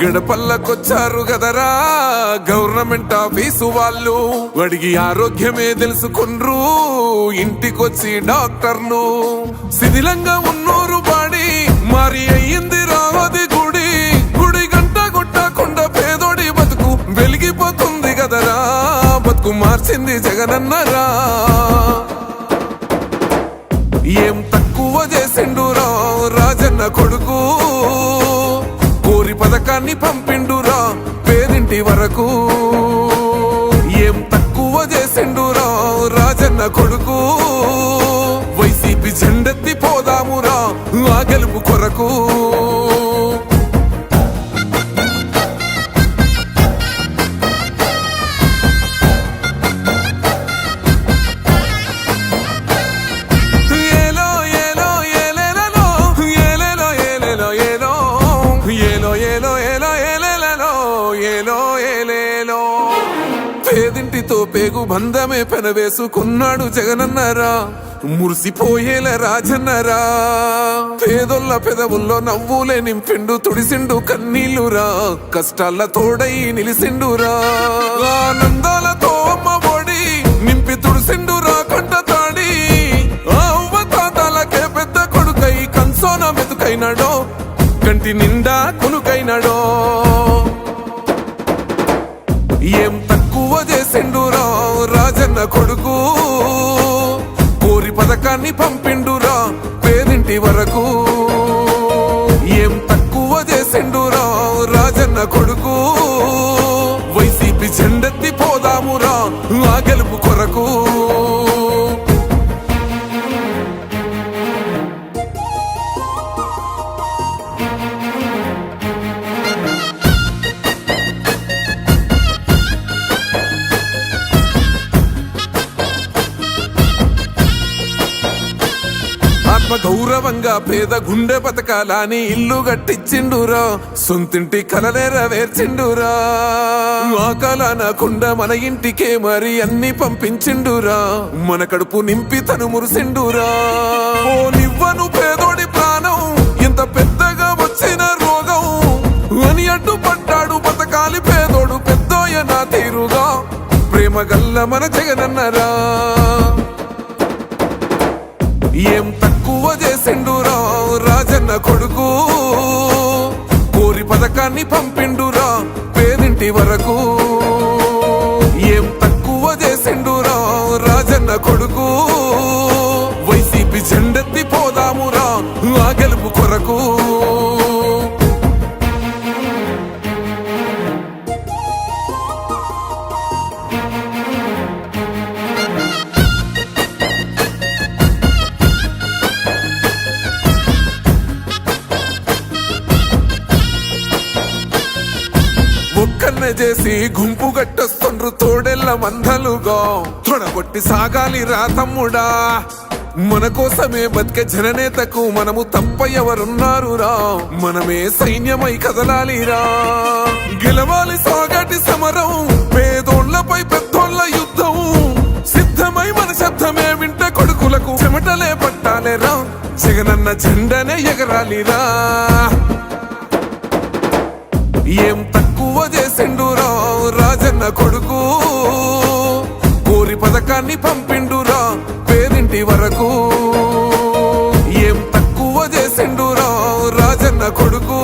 గడపల్లకొచ్చారు గదరా government office వాళ్ళు, అడిగి ఆరోగ్యమే తెలుసుకుండ్రు ఇంటికొచ్చి డాక్టర్లు. శిథిలంగా ఉన్నోరు బాడి మారి అయ్యింది రావది గుడి, గుడి గంట కొట్టకుండా పేదోడి బతుకు వెలిగిపోతుంది గదరా, బతుకు మార్చింది జగనన్నరా. ఏం తక్కువ చేసిండురా రాజన్న కొడుకు, కోరి పథకాన్ని పంపిండురా పేదింటి వరకు. ఏం తక్కువ చేసిండురా రాజన్న కొడుకు, వైసీపీ జెండెత్తి పోదామురా ఆ గెలుపు కొరకు. పేదింటితో పేగు బంధమే పెనవేసుకున్నాడు జగనన్నరా, మురిసిపోయేల రాజన్నరా. పేదొల్ల పెదవుల్లో నవ్వులే నింపిండు తుడిసిండు కన్నీళ్లురా, కష్టాల తోడై నిలిసిండురా. ఆనందాలతో అమ్మ ఒడి నింపి తుడిసిండురా కంట తాడి, అవ్వ తాతలకే పెద్ద కొడుకై కంసోన మెతుకైనాడో, కంటి నిండా కొనుకైనాడో. ఏం తక్కువ చేసిండురా రాజన్న కొడుకు, కోరి పథకాన్ని పంపిండురా పేదింటి వరకు. ఏం తక్కువ చేసిండురా రాజన్న కొడుకు, వైసీపీ జెండెత్తి పోదామురా ఆ గెలుపు కొరకు. ఆత్మ గౌరవంగా పేద గుండె బతకాలని ఇల్లు గట్టించిండురా, సొంతింటి కలనేరవేర్చిండురా. ఆ కలనకుండా మన ఇంటికే మరి అన్ని పంపించిండురా, మన కడుపు నింపి తను మురిసిండురా. ఓ నివ్వను పేదోడి ప్రాణం ఎంత పెద్దగా వచ్చిన రోగం అని అడ్డుపడ్డాడు బతకాలి పేదోడు పెద్దోయ నా తీరుగా, ప్రేమ గల్ల మన జగనన్నరా. ఏం తక్కువ చేసిండురా రాజన్న కొడుకు, కోరి పథకాన్ని పంపిండురా పేదింటి వరకు. ఏం తక్కువ చేసిండురా రాజన్న కొడుకు, వైసీపీ జెండెత్తి పోదామురా ఆ గెలుపు కొరకు. ఒక్కన్నే చేసి గుంపు గట్టొస్తుండ్రు తోడెల్ల మందలుగా, తొడగొట్టి సాగాలి రా తమ్ముడా. మన కోసమే బతికే జననేతకు మనము తప్ప ఎవరున్నారురా, మనమే సైన్యమై కదలాలిరా. గెలవాలి సాగటి సమరం పేదోళ్లపై పెద్దోళ్ల యుద్ధం, సిద్ధమై మన శబ్దమే వింట కొడుకులకు చెమటలే పట్టాలేరా, జగనన్న జెండనే ఎగరాలిరా. ఏం తక్కువ చేసిండురా రాజన్న కొడుకు, కోరి పథకాన్ని పంపిండురా పేదింటి వరకు. ఏం తక్కువ చేసిండురా రాజన్న కొడుకు,